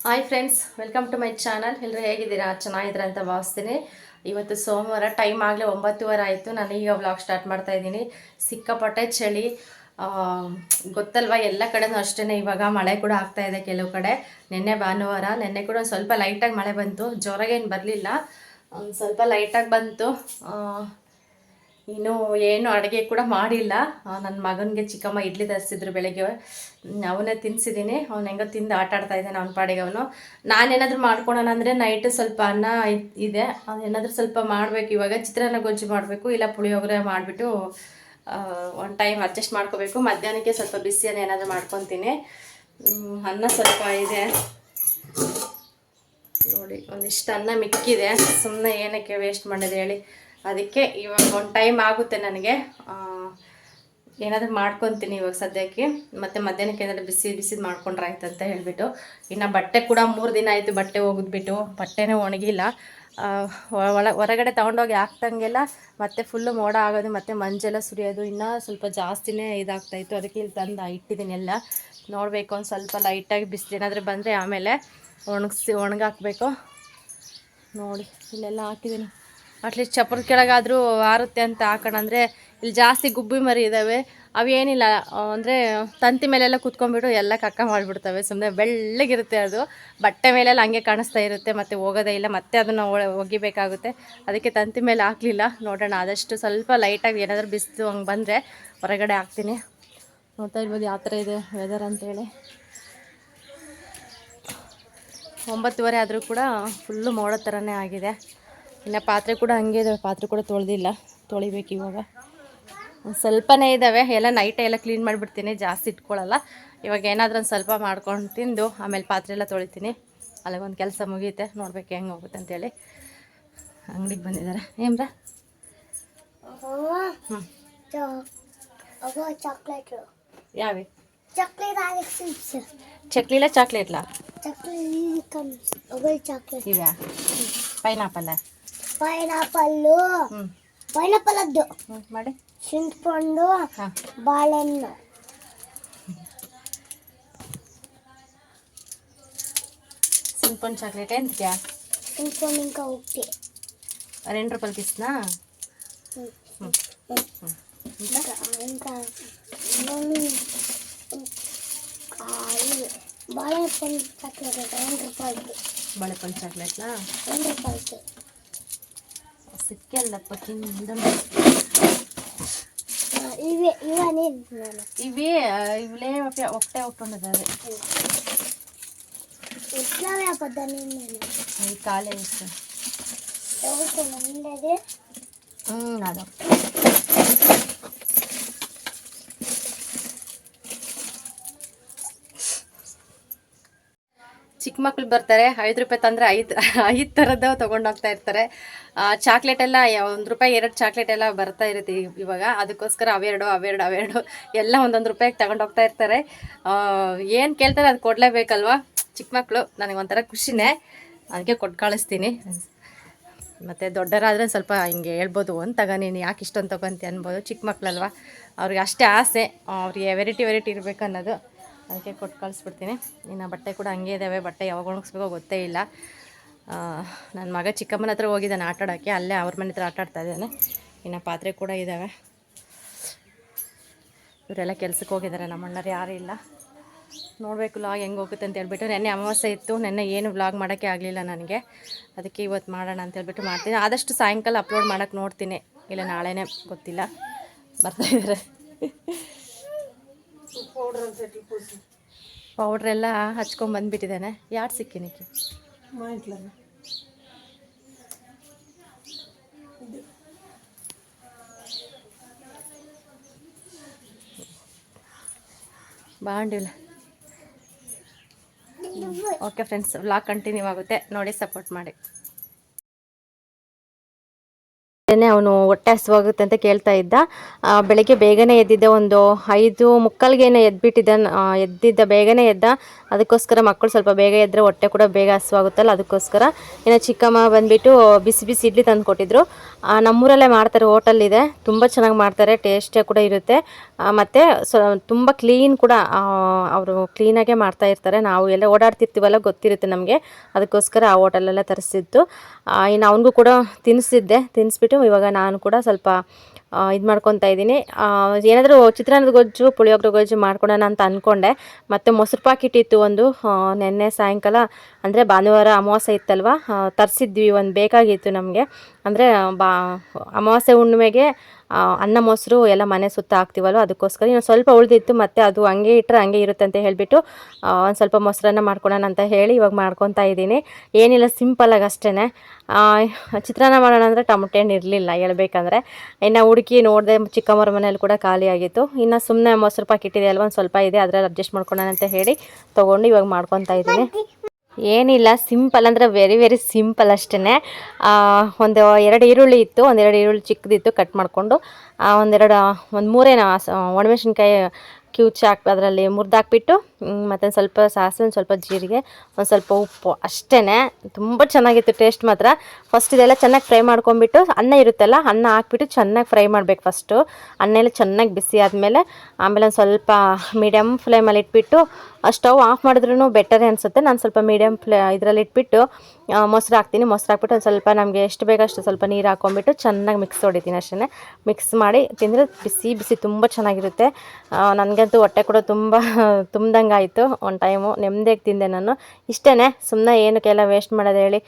Hi friends, welcome to my channel. ಎಲ್ಲರೂ ಹೇಗಿದ್ದೀರಾ? ಚೆನ್ನಾಗಿದ್ದೀರಾ ಅಂತ ಭಾವಿಸ್ತೀನಿ. ಇವತ್ತು ಸೋಮವಾರ, ಟೈಮ್ ಆಗಲೇ 9:15 ಆಯಿತು. ನಾನು ಈಗ ವ್ಲಾಗ್ ಸ್ಟಾರ್ಟ್ ಮಾಡ್ತಾ ಇದ್ದೀನಿ. ಸಿಕ್ಕಾಪಟ್ಟೆ ಚಳಿ, ಗೊತ್ತಲ್ವ, ಎಲ್ಲ ಕಡೆನೂ ಅಷ್ಟೇ. ಇವಾಗ ಮಳೆ ಕೂಡ ಆಗ್ತಾ ಇದೆ ಕೆಲವು ಕಡೆ. ನಿನ್ನೆ ಭಾನುವಾರ, ನಿನ್ನೆ ಕೂಡ ಒಂದು ಸ್ವಲ್ಪ ಲೈಟಾಗಿ ಮಳೆ ಬಂತು, ಜೋರಾಗೇನು ಬರಲಿಲ್ಲ, ಒಂದು ಸ್ವಲ್ಪ ಲೈಟಾಗಿ ಬಂತು. ಇನ್ನು ಏನು ಅಡುಗೆ ಕೂಡ ಮಾಡಿಲ್ಲ. ನನ್ನ ಮಗನಿಗೆ ಚಿಕ್ಕಮ್ಮ ಇಡ್ಲಿ ತರಿಸಿದ್ರು ಬೆಳಗ್ಗೆ, ಅವನೇ ತಿನ್ನಿಸಿದ್ದೀನಿ. ಅವ್ನು ಹೆಂಗೋ ತಿಂದು ಆಟ ಆಡ್ತಾ ಇದ್ದಾನೆ ಅವನ ಪಾಡಿಗೆ ಅವನು. ನಾನೇನಾದರೂ ಮಾಡ್ಕೊಳೋಣ ಅಂದರೆ ನೈಟು ಸ್ವಲ್ಪ ಅನ್ನ ಇದೆ, ಅದೇನಾದರೂ ಸ್ವಲ್ಪ ಮಾಡಬೇಕು. ಇವಾಗ ಚಿತ್ರಾನ್ನ ಗೊಜ್ಜು ಮಾಡಬೇಕು, ಇಲ್ಲ ಪುಳಿಯೋಗರೆ ಮಾಡಿಬಿಟ್ಟು ಒಂದು ಟೈಮ್ ಅಡ್ಜಸ್ಟ್ ಮಾಡ್ಕೋಬೇಕು. ಮಧ್ಯಾಹ್ನಕ್ಕೆ ಸ್ವಲ್ಪ ಬಿಸಿಯನ್ನು ಏನಾದರೂ ಮಾಡ್ಕೊತೀನಿ. ಅನ್ನ ಸ್ವಲ್ಪ ಇದೆ ನೋಡಿ, ಒಂದಿಷ್ಟು ಅನ್ನ ಮಿಕ್ಕಿದೆ. ಸುಮ್ಮನೆ ಏನಕ್ಕೆ ವೇಸ್ಟ್ ಮಾಡೋದು ಹೇಳಿ. ಅದಕ್ಕೆ ಇವಾಗ ಒಂದು ಟೈಮ್ ಆಗುತ್ತೆ ನನಗೆ, ಏನಾದರೂ ಮಾಡ್ಕೊತೀನಿ ಇವಾಗ ಸದ್ಯಕ್ಕೆ. ಮತ್ತು ಮಧ್ಯಾಹ್ನಕ್ಕೆ ಏನಾದರೂ ಬಿಸಿದು ಮಾಡ್ಕೊಂಡ್ರೆ ಆಯ್ತು ಅಂತ ಹೇಳಿಬಿಟ್ಟು. ಇನ್ನು ಬಟ್ಟೆ ಕೂಡ 3 ದಿನ ಆಯಿತು ಬಟ್ಟೆ ಒಗೆದ್ಬಿಟ್ಟು, ಬಟ್ಟೆನೇ ಒಣಗಿಲ್ಲ. ಹೊರಗಡೆ ತೊಗೊಂಡೋಗಿ ಹಾಕ್ದಂಗೆಲ್ಲ ಮತ್ತೆ ಫುಲ್ಲು ಮೋಡ ಆಗೋದು, ಮತ್ತು ಮಂಜೆಲ್ಲ ಸುರಿಯೋದು ಇನ್ನೂ ಸ್ವಲ್ಪ ಜಾಸ್ತಿನೇ ಇದಾಗ್ತಾಯಿತ್ತು. ಅದಕ್ಕೆ ಇಲ್ಲಿ ತಂದು ಇಟ್ಟಿದ್ದೀನಿ ಎಲ್ಲ. ನೋಡಬೇಕು, ಒಂದು ಸ್ವಲ್ಪ ಲೈಟಾಗಿ ಬಿಸಿಲು ಏನಾದರೂ ಬಂದರೆ ಆಮೇಲೆ ಒಣಗಾಕಬೇಕು. ನೋಡಿ ಇಲ್ಲೆಲ್ಲ ಹಾಕಿದ್ದೀನಿ. ಅಟ್ಲೀಸ್ಟ್ ಚಪ್ಪರದ ಕೆಳಗಾದರೂ ಆರುತ್ತೆ ಅಂತ ಹಾಕೋಣ. ಅಂದರೆ ಇಲ್ಲಿ ಜಾಸ್ತಿ ಗುಬ್ಬಿ ಮರಿ ಇದ್ದಾವೆ, ಅವೇನಿಲ್ಲ ಅಂದರೆ ತಂತಿ ಮೇಲೆಲ್ಲ ಕುತ್ಕೊಂಡ್ಬಿಟ್ಟು ಎಲ್ಲ ಕಕ್ಕ ಮಾಡಿಬಿಡ್ತವೆ. ಸುಮ್ಮನೆ ಬೆಳ್ಳಗಿರುತ್ತೆ ಅದು, ಬಟ್ಟೆ ಮೇಲೆಲ್ಲ ಹಂಗೆ ಕಾಣಿಸ್ತಾ ಇರುತ್ತೆ, ಮತ್ತು ಹೋಗೋದೇ ಇಲ್ಲ. ಮತ್ತೆ ಅದನ್ನು ಒಗಿಬೇಕಾಗುತ್ತೆ. ಅದಕ್ಕೆ ತಂತಿ ಮೇಲೆ ಹಾಕಲಿಲ್ಲ. ನೋಡೋಣ, ಆದಷ್ಟು ಸ್ವಲ್ಪ ಲೈಟಾಗಿ ಏನಾದರೂ ಬಿಸಿಲು ಹಂಗೆ ಬಂದರೆ ಹೊರಗಡೆ ಹಾಕ್ತೀನಿ. ನೋಡ್ತಾ ಇರ್ಬೋದು ಯಾವ ಥರ ಇದೆ ವೆದರ್ ಅಂತೇಳಿ. 9:15 ಆದರೂ ಕೂಡ ಫುಲ್ಲು ಮೋಡೋ ಥರನೇ ಆಗಿದೆ. ಇನ್ನು ಪಾತ್ರೆ ಕೂಡ ಹಂಗೆ ಇದ್ದಾವೆ, ಪಾತ್ರೆ ಕೂಡ ತೊಳೆದಿಲ್ಲ, ತೊಳಿಬೇಕು ಇವಾಗ. ಸ್ವಲ್ಪನೇ ಇದ್ದಾವೆ, ಎಲ್ಲ ನೈಟೇ ಎಲ್ಲ ಕ್ಲೀನ್ ಮಾಡಿಬಿಡ್ತೀನಿ, ಜಾಸ್ತಿ ಇಟ್ಕೊಳ್ಳಲ್ಲ. ಇವಾಗ ಏನಾದರೂ ಒಂದು ಸ್ವಲ್ಪ ಮಾಡ್ಕೊಂಡು ತಿಂದು ಆಮೇಲೆ ಪಾತ್ರೆ ಎಲ್ಲ ತೊಳಿತೀನಿ. ಅಲ್ಲಿಗೊಂದು ಕೆಲಸ ಮುಗಿಯುತ್ತೆ. ನೋಡ್ಬೇಕು ಹೆಂಗೆ ಹೋಗುತ್ತೆ ಅಂತೇಳಿ. ಅಂಗಡಿಗೆ ಬಂದಿದ್ದಾರೆ. ಏನ್ರ ಯಾವೇ ಚಕ್ಲಿಲ್ಲ ಚಾಕ್ಲೇಟ್ಲ ಇವ್ಯಾ ಪೈನಾಪಲ್ಲ ಪೈನಾಪಲ್ದು ಮಾಡಿ ಚಿಂಟ್ಕೊಂಡು ಬಾಳೆಹಣ್ಣು ಸಿಂಪಲ್ ಚಾಕ್ಲೇಟ್ ಎಂತ್ಯಾ ಚಿಂಟ್ಕೊಂಡು ఇంకా ఒకటి 2 ರೂಪಾಯಿ ಕಿಸ್ನಾ ఇంకా ಬಾಳೆಹಣ್ಣು ಚಾಕ್ಲೇಟ್ 2 ರೂಪಾಯಿದು. ಬಾಳೆಹಣ್ಣು ಚಾಕ್ಲೇಟ್ನಾ 2 ರೂಪಾಯಿಗೆ ಸಿಕ್ಕಲ್ಲಪ್ಪ ತಿಂದ. ಇವೇ ಇವಲೇ ఒకటే ఉంటది. ఎట్లా పద్దాని ఈ కాలేజ్ ఎవరికి ఉండేది అదో ಚಿಕ್ಕ ಮಕ್ಳು ಬರ್ತಾರೆ, 5 ರೂಪಾಯಿ ತಂದರೆ 5 ಥರದ್ದು ತೊಗೊಂಡೋಗ್ತಾ ಇರ್ತಾರೆ. ಚಾಕ್ಲೇಟ್ ಎಲ್ಲ 1 ರೂಪಾಯಿ 2 ಚಾಕ್ಲೇಟ್ ಎಲ್ಲ ಬರ್ತಾ ಇರುತ್ತೆ ಇವಾಗ. ಅದಕ್ಕೋಸ್ಕರ ಅವೆರಡು ಎಲ್ಲ 1 ರೂಪಾಯಿಗೆ ತಗೊಂಡೋಗ್ತಾ ಇರ್ತಾರೆ. ಏನು ಕೇಳ್ತಾರೆ ಅದು ಕೊಡಲೇಬೇಕಲ್ವ ಚಿಕ್ಕ ಮಕ್ಕಳು. ನನಗೊಂಥರ ಖುಷಿನೇ, ಅದಕ್ಕೆ ಕೊಟ್ಟು ಕಳಿಸ್ತೀನಿ. ಮತ್ತು ದೊಡ್ಡರಾದರೆ ಸ್ವಲ್ಪ ಹಿಂಗೆ ಹೇಳ್ಬೋದು, ಒಂದು ತಗೋ ನೀನು ಯಾಕೆ ಇಷ್ಟೊಂದು ತೊಗೊಂತಿ ಅನ್ಬೋದು. ಚಿಕ್ಕ ಮಕ್ಕಳಲ್ವ, ಅವ್ರಿಗೆ ಅಷ್ಟೇ ಆಸೆ, ಅವ್ರಿಗೆ ವೆರೈಟಿ ಇರಬೇಕು ಅನ್ನೋದು. ಅದಕ್ಕೆ ಕೊಟ್ಟು ಕಳಿಸ್ಬಿಡ್ತೀನಿ. ಇನ್ನು ಬಟ್ಟೆ ಕೂಡ ಹಂಗೆ ಇದ್ದಾವೆ, ಬಟ್ಟೆ ಯಾವಾಗ ಒಣಗಿಸ್ಬೇಕೋ ಗೊತ್ತೇ ಇಲ್ಲ. ನನ್ನ ಮಗ ಚಿಕ್ಕಮ್ಮನ ಹತ್ರ ಹೋಗಿದ್ದಾನೆ ಆಟ ಆಡೋಕ್ಕೆ, ಅಲ್ಲೇ ಅವ್ರ ಮನೆ ಹತ್ರ ಆಟ ಆಡ್ತಾ ಇದ್ದಾನೆ. ಇನ್ನು ಪಾತ್ರೆ ಕೂಡ ಇದ್ದಾವೆ. ಇವರೆಲ್ಲ ಕೆಲ್ಸಕ್ಕೆ ಹೋಗಿದ್ದಾರೆ, ನಮ್ಮ ಅಣ್ಣರು ಯಾರೂ ಇಲ್ಲ. ನೋಡಬೇಕು ವ್ಲಾಗ್ ಹೆಂಗೆ ಹೋಗುತ್ತೆ ಅಂತ ಹೇಳ್ಬಿಟ್ಟು. ನೆನ್ನೆ ಅಮಾವಾಸ್ಯೆ ಇತ್ತು, ನೆನ್ನೆ ಏನು ವ್ಲಾಗ್ ಮಾಡೋಕ್ಕೆ ಆಗಲಿಲ್ಲ ನನಗೆ. ಅದಕ್ಕೆ ಇವತ್ತು ಮಾಡೋಣ ಅಂತ ಹೇಳ್ಬಿಟ್ಟು ಮಾಡ್ತೀನಿ. ಆದಷ್ಟು ಸಾಯಂಕಾಲ ಅಪ್ಲೋಡ್ ಮಾಡೋಕ್ಕೆ ನೋಡ್ತೀನಿ, ಇಲ್ಲ ನಾಳೆನೇ ಗೊತ್ತಿಲ್ಲ. ಬರ್ತಾಯಿದ್ದಾರೆ. ಪೌಡ್ರೆಲ್ಲ ಹಚ್ಕೊಂಡು ಬಂದುಬಿಟ್ಟಿದ್ದಾನೆ. ಯಾರು ಸಿಕ್ಕಿನಿಕ್ಕೆ ಬಾಂಡಿಲ್ಲ. ಓಕೆ ಫ್ರೆಂಡ್ಸ್, ವ್ಲಾಗ್ ಕಂಟಿನ್ಯೂ ಆಗುತ್ತೆ, ನೋಡಿ ಸಪೋರ್ಟ್ ಮಾಡಿ. ಅವನು ಹೊಟ್ಟೆ ಹಸಿವಾಗುತ್ತೆ ಅಂತ ಕೇಳ್ತಾ ಇದ್ದ. ಬೆಳಗ್ಗೆ ಬೇಗನೆ ಎದ್ದಿದ್ದೆ, ಒಂದು 5:45 ಎದ್ದಿದ್ದ, ಬೇಗನೆ ಎದ್ದ. ಅದಕ್ಕೋಸ್ಕರ ಮಕ್ಕಳು ಸ್ವಲ್ಪ ಬೇಗ ಎದ್ದರೆ ಹೊಟ್ಟೆ ಕೂಡ ಬೇಗ ಹಸಿವಾಗುತ್ತಲ್ಲ, ಅದಕ್ಕೋಸ್ಕರ. ಇನ್ನು ಚಿಕ್ಕಮ್ಮ ಬಂದುಬಿಟ್ಟು ಬಿಸಿ ಇಡ್ಲಿ ತಂದು ಕೊಟ್ಟಿದ್ರು. ನಮ್ಮೂರಲ್ಲೇ ಮಾಡ್ತಾರೆ, ಹೋಟೆಲ್ ಇದೆ, ತುಂಬ ಚೆನ್ನಾಗಿ ಮಾಡ್ತಾರೆ, ಟೇಸ್ಟೇ ಕೂಡ ಇರುತ್ತೆ. ಮತ್ತು ತುಂಬ ಕ್ಲೀನ್ ಕೂಡ, ಅವರು ಕ್ಲೀನಾಗೇ ಮಾಡ್ತಾ ಇರ್ತಾರೆ. ನಾವು ಎಲ್ಲ ಓಡಾಡ್ತಿರ್ತೀವಲ್ಲ, ಗೊತ್ತಿರುತ್ತೆ ನಮಗೆ, ಅದಕ್ಕೋಸ್ಕರ ಆ ಹೋಟೆಲೆಲ್ಲ ತರಿಸಿದ್ದು. ಇನ್ನು ಅವನಿಗೂ ಕೂಡ ತಿನ್ನಿಸ್ಬಿಟ್ಟು ಇವಾಗ ನಾನು ಕೂಡ ಸ್ವಲ್ಪ ಇದು ಮಾಡ್ಕೊತಾ ಇದ್ದೀನಿ. ಏನಾದರೂ ಚಿತ್ರಾನ್ನದ ಗೊಜ್ಜು, ಪುಳಿಯೋಗರೆ ಗೊಜ್ಜು ಮಾಡ್ಕೊಳೋಣ ಅಂತ ಅಂದ್ಕೊಂಡೆ. ಮತ್ತು ಮೊಸರು ಪಾಕಿಟ್ ಇತ್ತು ಒಂದು, ನೆನ್ನೆ ಸಾಯಂಕಾಲ ಅಂದರೆ ಭಾನುವಾರ ಅಮಾವಾಸ್ಯೆ ಇತ್ತಲ್ವ, ತರಿಸಿದ್ವಿ, ಒಂದು ಬೇಕಾಗಿತ್ತು ನಮಗೆ. ಅಂದರೆ ಅಮಾವಾಸ್ಯೆ ಹುಣ್ಣಿಮೆಗೆ ಅನ್ನ ಮೊಸರು ಎಲ್ಲ ಮನೆ ಸುತ್ತ ಹಾಕ್ತೀವಲ್ವ, ಅದಕ್ಕೋಸ್ಕರ ಇನ್ನೊಂದು ಸ್ವಲ್ಪ ಉಳಿದಿತ್ತು. ಮತ್ತು ಅದು ಹಂಗೆ ಇಟ್ಟರೆ ಹಂಗೆ ಇರುತ್ತೆ ಅಂತ ಹೇಳಿಬಿಟ್ಟು ಒಂದು ಸ್ವಲ್ಪ ಮೊಸರನ್ನ ಮಾಡ್ಕೊಳೋಣ ಅಂತ ಹೇಳಿ ಇವಾಗ ಮಾಡ್ಕೊತಾ ಇದ್ದೀನಿ. ಏನಿಲ್ಲ, ಸಿಂಪಲ್ಲಾಗಿ ಅಷ್ಟೇ. ಚಿತ್ರಾನ್ನ ಮಾಡೋಣ ಅಂದರೆ ಟೊಮಟೆ ಹಣ್ಣು ಇರಲಿಲ್ಲ ಹೇಳ್ಬೇಕಂದ್ರೆ. ಇನ್ನು ಹುಡುಕಿ ನೋಡಿದೆ, ಚಿಕ್ಕಮ್ಮರ ಮನೇಲಿ ಕೂಡ ಖಾಲಿ ಆಗಿತ್ತು. ಇನ್ನು ಸುಮ್ಮನೆ ಮೊಸರು ಪಾಕಿಟ್ ಇದೆ ಅಲ್ವ, ಒಂದು ಸ್ವಲ್ಪ ಇದೆ, ಅದರಲ್ಲಿ ಅಡ್ಜಸ್ಟ್ ಮಾಡ್ಕೊಳೋಣ ಅಂತ ಹೇಳಿ ತೊಗೊಂಡು ಇವಾಗ ಮಾಡ್ಕೊತಾ ಇದ್ದೀನಿ. ಏನಿಲ್ಲ, ಸಿಂಪಲ್ ಅಂದರೆ ವೆರಿ ವೆರಿ ಸಿಂಪಲ್ ಅಷ್ಟೇ. ಒಂದು 2 ಈರುಳ್ಳಿ ಇತ್ತು, 2 ಈರುಳ್ಳಿ ಚಿಕ್ಕದಿತ್ತು, ಕಟ್ ಮಾಡಿಕೊಂಡು ಒಂದು 3 ಒಣಮೆಣಸಿನ್ಕಾಯಿ ಕ್ಯೂಚ್ ಅದರಲ್ಲಿ ಮುರಿದಾಕ್ಬಿಟ್ಟು, ಮತ್ತು ಸ್ವಲ್ಪ ಸಾಸಿವೆ, ಒಂದು ಸ್ವಲ್ಪ ಜೀರಿಗೆ, ಒಂದು ಸ್ವಲ್ಪ ಉಪ್ಪು ಅಷ್ಟೇ. ತುಂಬ ಚೆನ್ನಾಗಿತ್ತು ಟೇಸ್ಟ್ ಮಾತ್ರ. ಫಸ್ಟ್ ಇದೆಲ್ಲ ಚೆನ್ನಾಗಿ ಫ್ರೈ ಮಾಡ್ಕೊಂಬಿಟ್ಟು, ಅನ್ನ ಇರುತ್ತಲ್ಲ, ಅನ್ನ ಹಾಕ್ಬಿಟ್ಟು ಚೆನ್ನಾಗಿ ಫ್ರೈ ಮಾಡಬೇಕು ಫಸ್ಟು. ಅನ್ನ ಎಲ್ಲ ಚೆನ್ನಾಗಿ ಬಿಸಿ ಆದಮೇಲೆ ಆಮೇಲೆ ಒಂದು ಸ್ವಲ್ಪ ಮೀಡಿಯಮ್ ಫ್ಲೇಮಲ್ಲಿ ಇಟ್ಬಿಟ್ಟು, ಸ್ಟವ್ ಆಫ್ ಮಾಡಿದ್ರೂ ಬೆಟರೇ ಅನಿಸುತ್ತೆ. ನಾನು ಸ್ವಲ್ಪ ಮೀಡಿಯಮ್ ಇದರಲ್ಲಿ ಇಟ್ಬಿಟ್ಟು ಮೊಸರು ಹಾಕ್ತೀನಿ. ಮೊಸರು ಹಾಕ್ಬಿಟ್ಟು ಒಂದು ಸ್ವಲ್ಪ ನಮಗೆ ಎಷ್ಟು ಬೇಕಷ್ಟು ಸ್ವಲ್ಪ ನೀರು ಹಾಕ್ಕೊಂಬಿಟ್ಟು ಚೆನ್ನಾಗಿ ಮಿಕ್ಸ್ ಹೊಡಿತೀನಿ ಅಷ್ಟೇ. ಮಿಕ್ಸ್ ಮಾಡಿ ತಿಂದರೆ ಬಿಸಿ ಬಿಸಿ ತುಂಬ ಚೆನ್ನಾಗಿರುತ್ತೆ. ನನಗಂತೂ ಹೊಟ್ಟೆ ಕೂಡ ತುಂಬ ತುಂಬ್ದಂಗೆ ಆಯಿತು. ಒಂದು ಟೈಮು ನೆಮ್ಮದಿಯಾಗಿ ತಿಂದೆ ನಾನು. ಇಷ್ಟೇ, ಸುಮ್ಮನೆ ಏನಕ್ಕೆಲ್ಲ ವೇಸ್ಟ್ ಮಾಡೋದು ಹೇಳಿ.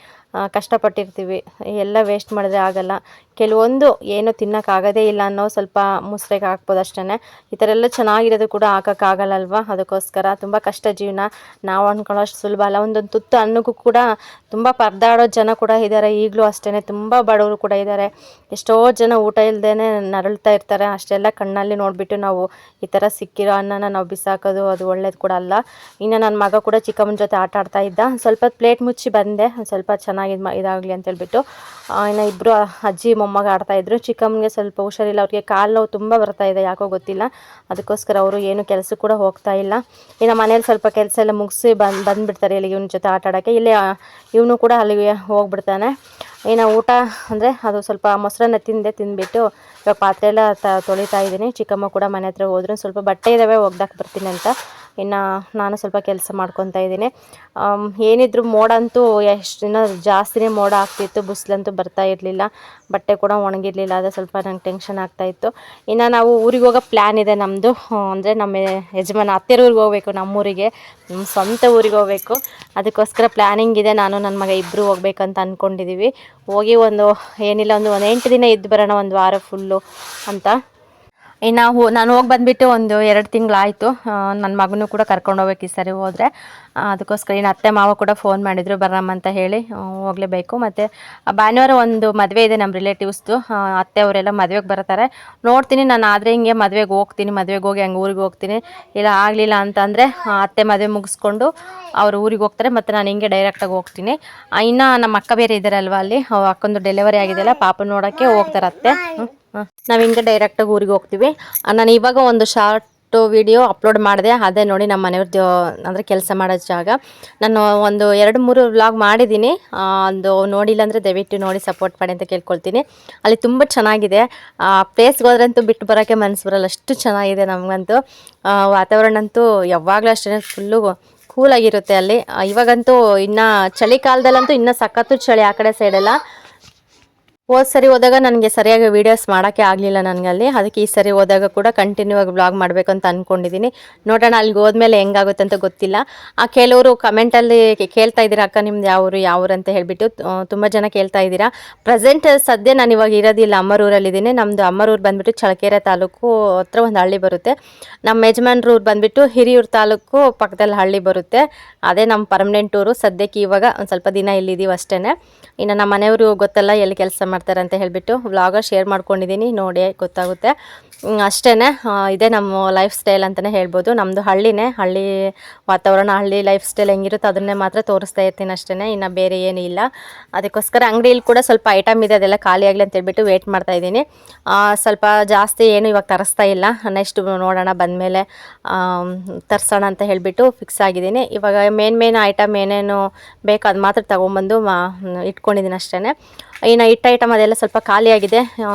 ಕಷ್ಟಪಟ್ಟಿರ್ತೀವಿ, ಎಲ್ಲ ವೇಸ್ಟ್ ಮಾಡಿದ್ರೆ ಆಗಲ್ಲ. ಕೆಲವೊಂದು ಏನು ತಿನ್ನೋಕ್ಕಾಗೋದೇ ಇಲ್ಲ ಅನ್ನೋ ಸ್ವಲ್ಪ ಮುಸ್ರೆಗೆ ಹಾಕ್ಬೋದು ಅಷ್ಟೇ. ಈ ಥರ ಎಲ್ಲ ಚೆನ್ನಾಗಿರೋದು ಕೂಡ ಹಾಕೋಕ್ಕಾಗಲ್ಲಲ್ವ, ಅದಕ್ಕೋಸ್ಕರ ತುಂಬ ಕಷ್ಟ ಜೀವನ. ನಾವು ಅಂದ್ಕೊಳ್ಳೋಷ್ಟು ಸುಲಭ ಅಲ್ಲ. ಒಂದೊಂದು ತುತ್ತು ಅನ್ನಕ್ಕೂ ಕೂಡ ತುಂಬ ಪರದಾಡೋ ಜನ ಕೂಡ ಇದ್ದಾರೆ ಈಗಲೂ ಅಷ್ಟೇ. ತುಂಬ ಬಡವರು ಕೂಡ ಇದ್ದಾರೆ. ಎಷ್ಟೋ ಜನ ಊಟ ಇಲ್ಲದೇ ನರಳ್ತಾ ಇರ್ತಾರೆ. ಅಷ್ಟೆಲ್ಲ ಕಣ್ಣಲ್ಲಿ ನೋಡಿಬಿಟ್ಟು ನಾವು ಈ ಥರ ಸಿಕ್ಕಿರೋ ಅನ್ನನ ನಾವು ಬಿಸಾಕೋದು ಅದು ಒಳ್ಳೇದು ಕೂಡ ಅಲ್ಲ. ಇನ್ನು ನನ್ನ ಮಗ ಕೂಡ ಚಿಕ್ಕಮ್ಮನ ಜೊತೆ ಆಟ ಆಡ್ತಾ ಇದ್ದ. ಸ್ವಲ್ಪ ಪ್ಲೇಟ್ ಮುಚ್ಚಿ ಬಂದೆ, ಸ್ವಲ್ಪ ಚೆನ್ನಾಗಿ ಇದಾಗಲಿ ಅಂತೇಳ್ಬಿಟ್ಟು. ಇನ್ನು ಇಬ್ಬರು ಅಜ್ಜಿ ಮೊಮ್ಮಗ ಆಡ್ತಾಯಿದ್ರು. ಚಿಕ್ಕಮ್ಮನಿಗೆ ಸ್ವಲ್ಪ ಹುಷಾರಿಲ್ಲ, ಅವ್ರಿಗೆ ಕಾಲು ನೋವು ತುಂಬ ಬರ್ತಾ ಇದೆ, ಯಾಕೋ ಗೊತ್ತಿಲ್ಲ. ಅದಕ್ಕೋಸ್ಕರ ಅವರು ಏನು ಕೆಲಸ ಕೂಡ ಹೋಗ್ತಾ ಇಲ್ಲ. ಇನ್ನು ಮನೇಲಿ ಸ್ವಲ್ಪ ಕೆಲಸ ಎಲ್ಲ ಮುಗಿಸಿ ಬಂದುಬಿಡ್ತಾರೆ ಇಲ್ಲಿಗೆ ಇವನ ಜೊತೆ ಆಟ ಆಡೋಕ್ಕೆ. ಇಲ್ಲೇ ಇವನು ಕೂಡ ಅಲ್ಲಿಗೆ ಹೋಗ್ಬಿಡ್ತಾನೆ. ಇನ್ನು ಊಟ ಅಂದರೆ ಅದು ಸ್ವಲ್ಪ ಮೊಸರನ್ನ ತಿಂದುಬಿಟ್ಟು ಇವಾಗ ಪಾತ್ರೆ ಎಲ್ಲ ತೊಳಿತಾ ಇದ್ದೀನಿ. ಚಿಕ್ಕಮ್ಮ ಕೂಡ ಮನೆ ಹತ್ರ ಹೋದ್ರು. ಸ್ವಲ್ಪ ಬಟ್ಟೆ ಇದ್ದಾವೆ, ಒಗ್ದಾಕಿ ಬರ್ತೀನಿ ಅಂತ. ಇನ್ನು ನಾನು ಸ್ವಲ್ಪ ಕೆಲಸ ಮಾಡ್ಕೊತಾ ಇದ್ದೀನಿ. ಏನಿದ್ರು ಮೋಡ ಅಂತೂ ಇನ್ನೂ ಜಾಸ್ತಿನೇ ಮೋಡ ಆಗ್ತಿತ್ತು, ಬಿಸಿಲಂತೂ ಬರ್ತಾ ಇರಲಿಲ್ಲ, ಬಟ್ಟೆ ಕೂಡ ಒಣಗಿರಲಿಲ್ಲ. ಅದು ಸ್ವಲ್ಪ ನಂಗೆ ಟೆನ್ಷನ್ ಆಗ್ತಾಯಿತ್ತು. ಇನ್ನು ನಾವು ಊರಿಗೆ ಹೋಗೋ ಪ್ಲ್ಯಾನ್ ಇದೆ ನಮ್ಮದು. ಅಂದರೆ ನಮ್ಮ ಯಜಮಾನ ಅತ್ತೆರ ಊರಿಗೆ ಹೋಗಬೇಕು, ನಮ್ಮೂರಿಗೆ, ನಮ್ಮ ಸ್ವಂತ ಊರಿಗೆ ಹೋಗಬೇಕು. ಅದಕ್ಕೋಸ್ಕರ ಪ್ಲ್ಯಾನಿಂಗ್ ಇದೆ. ನಾನು ನನ್ನ ಮಗ ಇಬ್ಬರು ಹೋಗ್ಬೇಕಂತ ಅಂದ್ಕೊಂಡಿದ್ದೀವಿ. ಹೋಗಿ ಒಂದು 8 ದಿನ ಇದ್ದು ಬರೋಣ, ಒಂದು ವಾರ ಫುಲ್ಲು ಅಂತ. ಇನ್ನು ನಾನು ಹೋಗಿ ಬಂದುಬಿಟ್ಟು ಒಂದು 2 ತಿಂಗಳಾಯಿತು. ನನ್ನ ಮಗನೂ ಕೂಡ ಕರ್ಕೊಂಡು ಹೋಗ್ಬೇಕು ಈ ಸರಿ ಹೋದರೆ. ಅದಕ್ಕೋಸ್ಕರ ಇನ್ನು ಅತ್ತೆ ಮಾವ ಕೂಡ ಫೋನ್ ಮಾಡಿದರು ಬರಮ್ಮ ಅಂತ ಹೇಳಿ, ಹೋಗಲೇಬೇಕು. ಮತ್ತು ಭಾನುವಾರ ಒಂದು ಮದುವೆ ಇದೆ ನಮ್ಮ ರಿಲೇಟಿವ್ಸ್ದು. ಅತ್ತೆ ಅವರೆಲ್ಲ ಮದುವೆಗೆ ಬರ್ತಾರೆ. ನೋಡ್ತೀನಿ, ನಾನು ಆದರೆ ಹಿಂಗೆ ಮದುವೆಗೆ ಹೋಗ್ತೀನಿ, ಮದುವೆಗೆ ಹೋಗಿ ಹಂಗೆ ಊರಿಗೆ ಹೋಗ್ತೀನಿ. ಇಲ್ಲ ಆಗಲಿಲ್ಲ ಅಂತಂದರೆ ಅತ್ತೆ ಮದುವೆ ಮುಗಿಸ್ಕೊಂಡು ಅವರು ಊರಿಗೆ ಹೋಗ್ತಾರೆ, ಮತ್ತು ನಾನು ಹಿಂಗೆ ಡೈರೆಕ್ಟಾಗಿ ಹೋಗ್ತೀನಿ. ಇನ್ನು ನಮ್ಮ ಅಕ್ಕ ಬೇರೆ ಇದ್ದಾರಲ್ವ ಅಲ್ಲಿ, ಅಕ್ಕೊಂದು ಡೆಲಿವರಿ ಆಗಿದೆಯಲ್ಲ, ಪಾಪ ನೋಡೋಕ್ಕೆ ಹೋಗ್ತಾರೆ ಅತ್ತೆ. ನಾವು ಹಿಂಗೆ ಡೈರೆಕ್ಟಾಗಿ ಊರಿಗೆ ಹೋಗ್ತೀವಿ. ನಾನು ಇವಾಗ ಒಂದು ಶಾರ್ಟ್ ವಿಡಿಯೋ ಅಪ್ಲೋಡ್ ಮಾಡಿದೆ, ಅದೇ ನೋಡಿ ನಮ್ಮ ಮನೆಯವ್ರದ್ದು ಅಂದರೆ ಕೆಲಸ ಮಾಡೋ ಜಾಗ. ನಾನು ಒಂದು 2-3 ವ್ಲಾಗ್ ಮಾಡಿದ್ದೀನಿ. ಒಂದು ನೋಡಿಲ್ಲ ಅಂದರೆ ದಯವಿಟ್ಟು ನೋಡಿ ಸಪೋರ್ಟ್ ಮಾಡಿ ಅಂತ ಕೇಳ್ಕೊಳ್ತೀನಿ. ಅಲ್ಲಿ ತುಂಬ ಚೆನ್ನಾಗಿದೆ. ಪ್ಲೇಸ್ಗೆ ಹೋದ್ರಂತೂ ಬಿಟ್ಟು ಬರೋಕ್ಕೆ ಮನಸ್ಸು ಬರೋಲ್ಲ, ಅಷ್ಟು ಚೆನ್ನಾಗಿದೆ. ನಮಗಂತೂ ವಾತಾವರಣ ಅಂತೂ ಯಾವಾಗಲೂ ಅಷ್ಟೇ ಫುಲ್ಲು ಕೂಲಾಗಿರುತ್ತೆ ಅಲ್ಲಿ. ಇವಾಗಂತೂ ಇನ್ನು ಚಳಿಗಾಲದಲ್ಲಂತೂ ಇನ್ನೂ ಸಖತ್ತು ಚಳಿ ಆ ಕಡೆ ಸೈಡೆಲ್ಲ. ಹೋದ ಸರಿ ಹೋದಾಗ ನನಗೆ ಸರಿಯಾಗಿ ವೀಡಿಯೋಸ್ ಮಾಡೋಕ್ಕೆ ಆಗಲಿಲ್ಲ ನನಗಲ್ಲಿ. ಅದಕ್ಕೆ ಈ ಸರಿ ಹೋದಾಗ ಕೂಡ ಕಂಟಿನ್ಯೂ ಆಗಿ ವ್ಲಾಗ್ ಮಾಡಬೇಕಂತ ಅಂದ್ಕೊಂಡಿದ್ದೀನಿ. ನೋಡೋಣ ಅಲ್ಲಿಗೆ ಹೋದ್ಮೇಲೆ ಹೆಂಗಾಗುತ್ತೆ ಅಂತ ಗೊತ್ತಿಲ್ಲ. ಕೆಲವರು ಕಮೆಂಟಲ್ಲಿ ಕೇಳ್ತಾ ಇದ್ದೀರಾ, ಅಕ್ಕ ನಿಮ್ದು ಯಾವ ಊರು ಅಂತ ಹೇಳಿಬಿಟ್ಟು ತುಂಬ ಜನ ಕೇಳ್ತಾ ಇದ್ದೀರಾ. ಪ್ರೆಸೆಂಟ್ ಸದ್ಯ ನಾನು ಇವಾಗ ಇರೋದಿಲ್ಲ, ಅಮ್ಮರೂರಲ್ಲಿದ್ದೀನಿ. ನಮ್ಮದು ಅಮ್ಮರೂರು ಬಂದುಬಿಟ್ಟು ಚಳ್ಳಕೆರೆ ತಾಲೂಕು ಹತ್ರ ಒಂದು ಹಳ್ಳಿ ಬರುತ್ತೆ. ನಮ್ಮ ಯಜಮಾನ್ರ ಊರು ಬಂದುಬಿಟ್ಟು ಹಿರಿಯೂರು ತಾಲೂಕು ಪಕ್ಕದಲ್ಲಿ ಹಳ್ಳಿ ಬರುತ್ತೆ. ಅದೇ ನಮ್ಮ ಪರ್ಮನೆಂಟ್ ಊರು. ಸದ್ಯಕ್ಕೆ ಇವಾಗ ಒಂದು ಸ್ವಲ್ಪ ದಿನ ಇಲ್ಲಿದ್ದೀವಿ ಅಷ್ಟೇ. ಇನ್ನು ನಮ್ಮ ಮನೆಯವರು ಗೊತ್ತಲ್ಲ ಎಲ್ಲಿ ಕೆಲಸ ಮಾಡ್ತಾರೆ ಅಂತ ಹೇಳಿಬಿಟ್ಟು ವ್ಲಾಗ ಶೇರ್ ಮಾಡ್ಕೊಂಡಿದ್ದೀನಿ, ನೋಡಿ ಗೊತ್ತಾಗುತ್ತೆ ಅಷ್ಟೇ. ಇದೇ ನಮ್ಮ ಲೈಫ್ ಸ್ಟೈಲ್ ಅಂತಲೇ ಹೇಳ್ಬೋದು. ನಮ್ಮದು ಹಳ್ಳಿನೇ, ಹಳ್ಳಿ ವಾತಾವರಣ, ಹಳ್ಳಿ ಲೈಫ್ ಸ್ಟೈಲ್ ಹೆಂಗಿರುತ್ತೆ ಅದನ್ನೇ ಮಾತ್ರ ತೋರಿಸ್ತಾ ಇರ್ತೀನಿ ಅಷ್ಟೇ, ಇನ್ನು ಬೇರೆ ಏನೂ ಇಲ್ಲ. ಅದಕ್ಕೋಸ್ಕರ ಅಂಗಡಿಯಲ್ಲಿ ಕೂಡ ಸ್ವಲ್ಪ ಐಟಮ್ ಇದೆ, ಅದೆಲ್ಲ ಖಾಲಿ ಆಗಲಿ ಅಂತ ಹೇಳ್ಬಿಟ್ಟು ವೇಟ್ ಮಾಡ್ತಾ ಇದ್ದೀನಿ. ಸ್ವಲ್ಪ ಜಾಸ್ತಿ ಏನು ಇವಾಗ ತರಿಸ್ತಾ ಇಲ್ಲ, ನೆಕ್ಸ್ಟ್ ನೋಡೋಣ ಬಂದಮೇಲೆ ತರಿಸೋಣ ಅಂತ ಹೇಳಿಬಿಟ್ಟು ಫಿಕ್ಸ್ ಆಗಿದ್ದೀನಿ. ಇವಾಗ ಮೇನ್ ಐಟಮ್ ಏನೇನು ಬೇಕು ಅದು ಮಾತ್ರ ತೊಗೊಂಬಂದು ಇಟ್ಕೊಂಡಿದ್ದೀನಿ ಅಷ್ಟೇ. ಇನ್ನು ಹಿಟ್ಟು ಐಟಮ್ ಅದೆಲ್ಲ ಸ್ವಲ್ಪ ಖಾಲಿಯಾಗಿದೆ,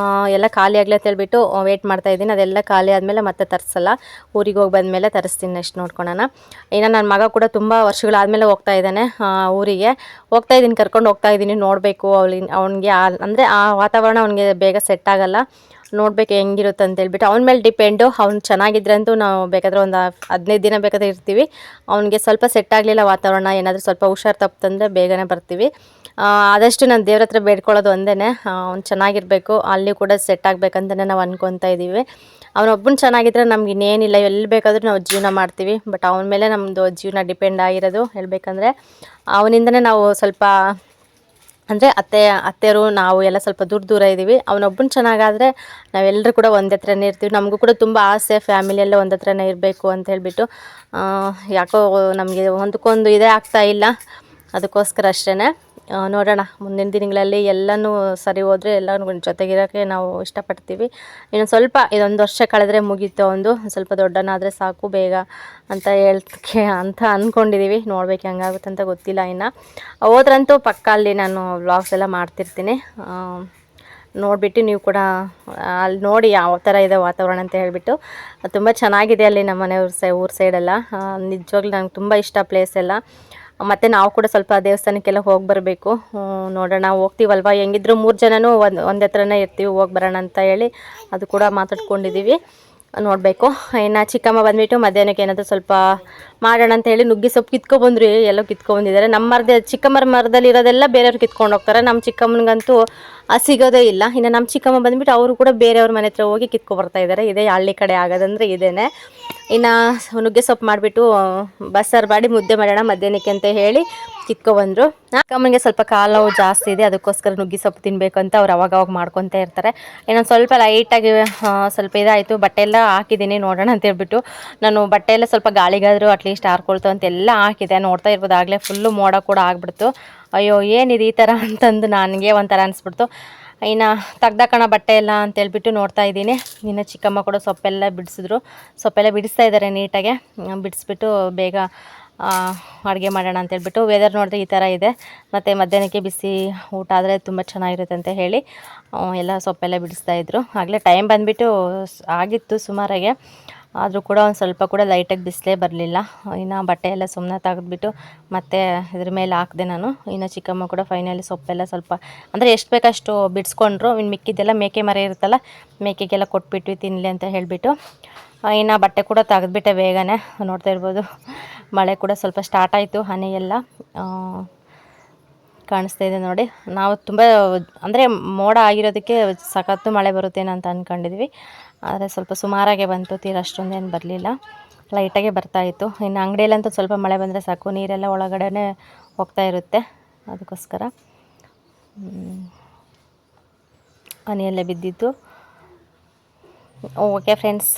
ಎಲ್ಲ ಖಾಲಿ ಆಗಲಿ ಅಂತ ಹೇಳ್ಬಿಟ್ಟು ವೆಯ್ಟ್ ಮಾಡ್ತಾ ಇದ್ದೀನಿ. ಅದೆಲ್ಲ ಖಾಲಿ ಆದಮೇಲೆ ಮತ್ತೆ ತರಿಸಲ್ಲ, ಊರಿಗೆ ಹೋಗಿ ಬಂದಮೇಲೆ ತರಿಸ್ತೀನಿ ನೆಕ್ಸ್ಟ್ ನೋಡ್ಕೊಳೋಣ. ಇನ್ನು ನನ್ನ ಮಗ ಕೂಡ ತುಂಬ ವರ್ಷಗಳಾದಮೇಲೆ ಹೋಗ್ತಾ ಇದ್ದಾನೆ ಊರಿಗೆ. ಹೋಗ್ತಾ ಇದ್ದೀನಿ, ಕರ್ಕೊಂಡು ಹೋಗ್ತಾ ಇದ್ದೀನಿ, ನೋಡಬೇಕು ಅವ್ನಿಗೆ ಅಂದರೆ ಆ ವಾತಾವರಣ ಅವ್ನಿಗೆ ಬೇಗ ಸೆಟ್ ಆಗಲ್ಲ, ನೋಡಬೇಕು ಹೆಂಗಿರುತ್ತೆ ಅಂತ ಹೇಳ್ಬಿಟ್ಟು. ಅವ್ನ ಮೇಲೆ ಡಿಪೆಂಡು. ಅವ್ನು ಚೆನ್ನಾಗಿದ್ರೆ ಅಂತೂ ನಾವು ಬೇಕಾದರೆ ಒಂದು 15 ದಿನ ಬೇಕಾದ್ರೆ ಇರ್ತೀವಿ. ಅವ್ನಿಗೆ ಸ್ವಲ್ಪ ಸೆಟ್ ಆಗಲಿಲ್ಲ ವಾತಾವರಣ, ಏನಾದರೂ ಸ್ವಲ್ಪ ಹುಷಾರು ತಪ್ಪಂದರೆ ಬೇಗನೆ ಬರ್ತೀವಿ. ಆದಷ್ಟು ನಾನು ದೇವ್ರ ಹತ್ರ ಬೇಡ್ಕೊಳ್ಳೋದು ಒಂದೇ, ಅವ್ನು ಚೆನ್ನಾಗಿರಬೇಕು, ಅಲ್ಲಿ ಕೂಡ ಸೆಟ್ ಆಗಬೇಕಂತಲೇ ನಾವು ಅಂದ್ಕೊತಾ ಇದ್ದೀವಿ. ಅವನೊಬ್ಬನು ಚೆನ್ನಾಗಿದ್ದರೆ ನಮ್ಗೆ ಇನ್ನೇನಿಲ್ಲ, ಎಲ್ಲಿ ಬೇಕಾದರೂ ನಾವು ಜೀವನ ಮಾಡ್ತೀವಿ. ಬಟ್ ಅವನ ಮೇಲೆ ನಮ್ಮದು ಜೀವನ ಡಿಪೆಂಡ್ ಆಗಿರೋದು ಹೇಳಬೇಕಂದ್ರೆ. ಅವನಿಂದನೇ ನಾವು ಸ್ವಲ್ಪ ಅಂದರೆ ಅತ್ತೆಯರು ನಾವು ಎಲ್ಲ ಸ್ವಲ್ಪ ದೂರ ಇದ್ದೀವಿ. ಅವನೊಬ್ಬನು ಚೆನ್ನಾಗಾದರೆ ನಾವೆಲ್ಲರೂ ಕೂಡ ಒಂದೇ ಹತ್ರನೇ ಇರ್ತೀವಿ. ನಮಗೂ ಕೂಡ ತುಂಬ ಆಸೆ ಫ್ಯಾಮಿಲಿಯೆಲ್ಲ ಒಂದೇ ಹತ್ರನೇ ಇರಬೇಕು ಅಂತ ಹೇಳ್ಬಿಟ್ಟು. ಯಾಕೋ ನಮಗೆ ಒಂದಕ್ಕೊಂದು ಇದೇ ಆಗ್ತಾ ಇಲ್ಲ, ಅದಕ್ಕೋಸ್ಕರ ಅಷ್ಟೇ. ನೋಡೋಣ ಮುಂದಿನ ದಿನಗಳಲ್ಲಿ ಎಲ್ಲನೂ ಸರಿ ಹೋದರೆ ಎಲ್ಲನೂ ಜೊತೆಗಿರೋಕ್ಕೆ ನಾವು ಇಷ್ಟಪಡ್ತೀವಿ. ಇನ್ನೊಂದು ಸ್ವಲ್ಪ ಇದೊಂದು ವರ್ಷ ಕಳೆದ್ರೆ ಮುಗೀತು, ಒಂದು ಸ್ವಲ್ಪ ದೊಡ್ಡನಾದರೆ ಸಾಕು ಬೇಗ ಅಂತ ಅಂದ್ಕೊಂಡಿದ್ದೀವಿ. ನೋಡ್ಬೇಕು ಹೆಂಗಾಗುತ್ತೆ ಅಂತ ಗೊತ್ತಿಲ್ಲ. ಇನ್ನು ಹೋದ್ರಂತೂ ಪಕ್ಕ ಅಲ್ಲಿ ನಾನು ವ್ಲಾಗ್ಸ್ ಎಲ್ಲ ಮಾಡ್ತಿರ್ತೀನಿ, ನೋಡಿಬಿಟ್ಟು ನೀವು ಕೂಡ ಅಲ್ಲಿ ನೋಡಿ ಯಾವ ಥರ ಇದೆ ವಾತಾವರಣ ಅಂತ ಹೇಳಿಬಿಟ್ಟು. ತುಂಬ ಚೆನ್ನಾಗಿದೆ ಅಲ್ಲಿ ನಮ್ಮ ಮನೆಯವ್ರ ಊರ ಸೈಡೆಲ್ಲ. ನಿಜವಾಗ್ಲೂ ನಂಗೆ ತುಂಬ ಇಷ್ಟ ಪ್ಲೇಸ್ ಎಲ್ಲ. ಮತ್ತು ನಾವು ಕೂಡ ಸ್ವಲ್ಪ ದೇವಸ್ಥಾನಕ್ಕೆಲ್ಲ ಹೋಗಿ ಬರಬೇಕು. ನೋಡೋಣ, ಹೋಗ್ತೀವಲ್ವ, ಹೆಂಗಿದ್ರು 3 ಜನನೂ ಒಂದೇ ಹತ್ರನೇ ಇರ್ತೀವಿ, ಹೋಗಿ ಬರೋಣ ಅಂತ ಹೇಳಿ ಅದು ಕೂಡ ಮಾತಾಡ್ಕೊಂಡಿದ್ದೀವಿ. ನೋಡಬೇಕು. ಇನ್ನು ಚಿಕ್ಕಮ್ಮ ಬಂದುಬಿಟ್ಟು ಮಧ್ಯಾಹ್ನಕ್ಕೆ ಏನಾದರೂ ಸ್ವಲ್ಪ ಮಾಡೋಣ ಅಂತ ಹೇಳಿ ನುಗ್ಗೆ ಸೊಪ್ಪು ಕಿತ್ಕೊಬಂದ್ರು. ಎಲ್ಲೋ ಕಿತ್ಕೊಬಂದಿದ್ದಾರೆ. ನಮ್ಮ ಚಿಕ್ಕಮ್ಮರ ಮರದಲ್ಲಿ ಇರೋದೆಲ್ಲ ಬೇರೆಯವ್ರು ಕಿತ್ಕೊಂಡು ಹೋಗ್ತಾರೆ. ನಮ್ಮ ಚಿಕ್ಕಮ್ಮನಿಗಂತೂ ಸಿಗೋದೇ ಇಲ್ಲ. ಇನ್ನು ನಮ್ಮ ಚಿಕ್ಕಮ್ಮ ಬಂದುಬಿಟ್ಟು ಅವರು ಕೂಡ ಬೇರೆಯವ್ರ ಮನೆ ಹತ್ರ ಹೋಗಿ ಕಿತ್ಕೊಬರ್ತಾ ಇದ್ದಾರೆ. ಇದೇ ಹಳ್ಳಿ ಕಡೆ ಆಗೋದಂದರೆ ಇದೇನೆ. ಇನ್ನು ನುಗ್ಗೆ ಸೊಪ್ಪು ಮಾಡಿಬಿಟ್ಟು ಬಸ್ಸಾರು ಮಾಡಿ ಮುದ್ದೆ ಮಾಡೋಣ ಮಧ್ಯಾಹ್ನಕ್ಕೆ ಅಂತ ಹೇಳಿ ಕಿತ್ಕೊಬಂದರು. ಅಮ್ಮನಿಗೆ ಸ್ವಲ್ಪ ಕಾಲು ನೋವು ಜಾಸ್ತಿ ಇದೆ, ಅದಕ್ಕೋಸ್ಕರ ನುಗ್ಗೆ ಸೊಪ್ಪು ತಿನ್ನಬೇಕು ಅಂತ ಅವ್ರು ಅವಾಗ ಮಾಡ್ಕೊತಾ ಇರ್ತಾರೆ. ಇನ್ನೊಂದು ಸ್ವಲ್ಪ ಲೈಟಾಗಿ ಸ್ವಲ್ಪ ಇದಾಯಿತು, ಬಟ್ಟೆ ಎಲ್ಲ ಹಾಕಿದ್ದೀನಿ ನೋಡೋಣ ಅಂತ ಹೇಳ್ಬಿಟ್ಟು. ನಾನು ಬಟ್ಟೆ ಎಲ್ಲ ಸ್ವಲ್ಪ ಗಾಳಿಗಾದರೂ ಅಟ್ಲೀಸ್ಟ್ ಹಾರ್ಕೊಳ್ತು ಅಂತೆಲ್ಲ ಹಾಕಿದೆ. ನೋಡ್ತಾ ಇರ್ಬೋದು, ಆಗಲೇ ಫುಲ್ಲು ಮೋಡ ಕೂಡ ಆಗಿಬಿಡ್ತು. ಅಯ್ಯೋ ಏನಿದೆ ಈ ಥರ ಅಂತಂದು ನನಗೆ ಒಂಥರ ಅನಿಸ್ಬಿಡ್ತು. ಇನ್ನು ತೆಗ್ದಾಕೋಣ ಬಟ್ಟೆ ಎಲ್ಲ ಅಂತೇಳ್ಬಿಟ್ಟು ನೋಡ್ತಾ ಇದ್ದೀನಿ. ಇನ್ನು ಚಿಕ್ಕಮ್ಮ ಕೂಡ ಸೊಪ್ಪೆಲ್ಲ ಬಿಡಿಸ್ತಾ ಇದ್ದಾರೆ ನೀಟಾಗೆ. ಬಿಡಿಸ್ಬಿಟ್ಟು ಬೇಗ ಅಡುಗೆ ಮಾಡೋಣ ಅಂತೇಳ್ಬಿಟ್ಟು. ವೆದರ್ ನೋಡಿದ್ರೆ ಈ ಥರ ಇದೆ, ಮತ್ತು ಮಧ್ಯಾಹ್ನಕ್ಕೆ ಬಿಸಿ ಊಟ ಆದರೆ ತುಂಬ ಚೆನ್ನಾಗಿರುತ್ತೆ ಅಂತ ಹೇಳಿ ಎಲ್ಲ ಸೊಪ್ಪೆಲ್ಲ ಬಿಡಿಸ್ತಾಯಿದ್ರು. ಆಗಲೇ ಟೈಮ್ ಬಂದುಬಿಟ್ಟು ಆಗಿತ್ತು ಸುಮಾರಾಗೆ, ಆದರೂ ಕೂಡ ಒಂದು ಸ್ವಲ್ಪ ಕೂಡ ಲೈಟಾಗಿ ಬಿಸಿಲೇ ಬರಲಿಲ್ಲ. ಇನ್ನು ಬಟ್ಟೆ ಎಲ್ಲ ಸುಮ್ಮನೆ ತೆಗೆದ್ಬಿಟ್ಟು ಮತ್ತೆ ಇದ್ರ ಮೇಲೆ ಹಾಕಿದೆ ನಾನು. ಇನ್ನು ಚಿಕ್ಕಮ್ಮ ಕೂಡ ಫೈನಲಿ ಸೊಪ್ಪೆಲ್ಲ ಸ್ವಲ್ಪ ಅಂದರೆ ಎಷ್ಟು ಬೇಕಷ್ಟು ಬಿಡಿಸ್ಕೊಂಡ್ರು. ಇನ್ನು ಮಿಕ್ಕಿದ್ದೆಲ್ಲ ಮೇಕೆ ಮರ ಇರುತ್ತಲ್ಲ, ಮೇಕೆಗೆಲ್ಲ ಕೊಟ್ಬಿಟ್ವಿ ತಿನ್ನಲಿ ಅಂತ ಹೇಳಿಬಿಟ್ಟು. ಇನ್ನು ಬಟ್ಟೆ ಕೂಡ ತೆಗೆದ್ಬಿಟ್ಟೆ ಬೇಗನೆ. ನೋಡ್ತಾ ಇರ್ಬೋದು, ಮಳೆ ಕೂಡ ಸ್ವಲ್ಪ ಸ್ಟಾರ್ಟ್ ಆಯಿತು, ಹನಿ ಎಲ್ಲ ಕಾಣಿಸ್ತಾ ಇದೆ ನೋಡಿ. ನಾವು ತುಂಬ ಅಂದರೆ ಮೋಡ ಆಗಿರೋದಕ್ಕೆ ಸಖತ್ತು ಮಳೆ ಬರುತ್ತೇನೋ ಅಂತ ಅಂದ್ಕೊಂಡಿದ್ವಿ, ಆದರೆ ಸ್ವಲ್ಪ ಸುಮಾರಾಗೆ ಬಂತು, ತೀರ ಅಷ್ಟೊಂದೇನು ಬರಲಿಲ್ಲ, ಲೈಟಾಗೆ ಬರ್ತಾಯಿತ್ತು. ಇನ್ನು ಅಂಗಡಿಯಲ್ಲಂತೂ ಸ್ವಲ್ಪ ಮಳೆ ಬಂದರೆ ಸಾಕು, ನೀರೆಲ್ಲ ಒಳಗಡೆ ಹೋಗ್ತಾ ಇರುತ್ತೆ, ಅದಕ್ಕೋಸ್ಕರ ಹನಿಯಲ್ಲೇ ಬಿದ್ದಿತ್ತು. ಓಕೆ ಫ್ರೆಂಡ್ಸ್,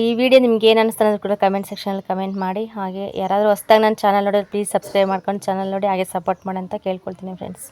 ಈ ವಿಡಿಯೋ ನಿಮ್ಗೆ ಏನು ಅನ್ನಿಸ್ತು ಅನ್ನೋದು ಕೂಡ ಕಮೆಂಟ್ ಸೆಕ್ಷನಲ್ಲಿ ಕಮೆಂಟ್ ಮಾಡಿ. ಹಾಗೆ ಯಾರಾದರೂ ಹೊಸ್ದಾಗಿ ನನ್ನ ಚಾನಲ್ ನೋಡಿದ್ರೆ ಪ್ಲೀಸ್ ಸಬ್ಸ್ಕ್ರೈಬ್ ಮಾಡ್ಕೊಂಡು ಚಾನಲ್ ನೋಡಿ ಹಾಗೆ ಸಪೋರ್ಟ್ ಮಾಡಿ ಅಂತ ಕೇಳ್ಕೊಳ್ತೀನಿ ಫ್ರೆಂಡ್ಸ್.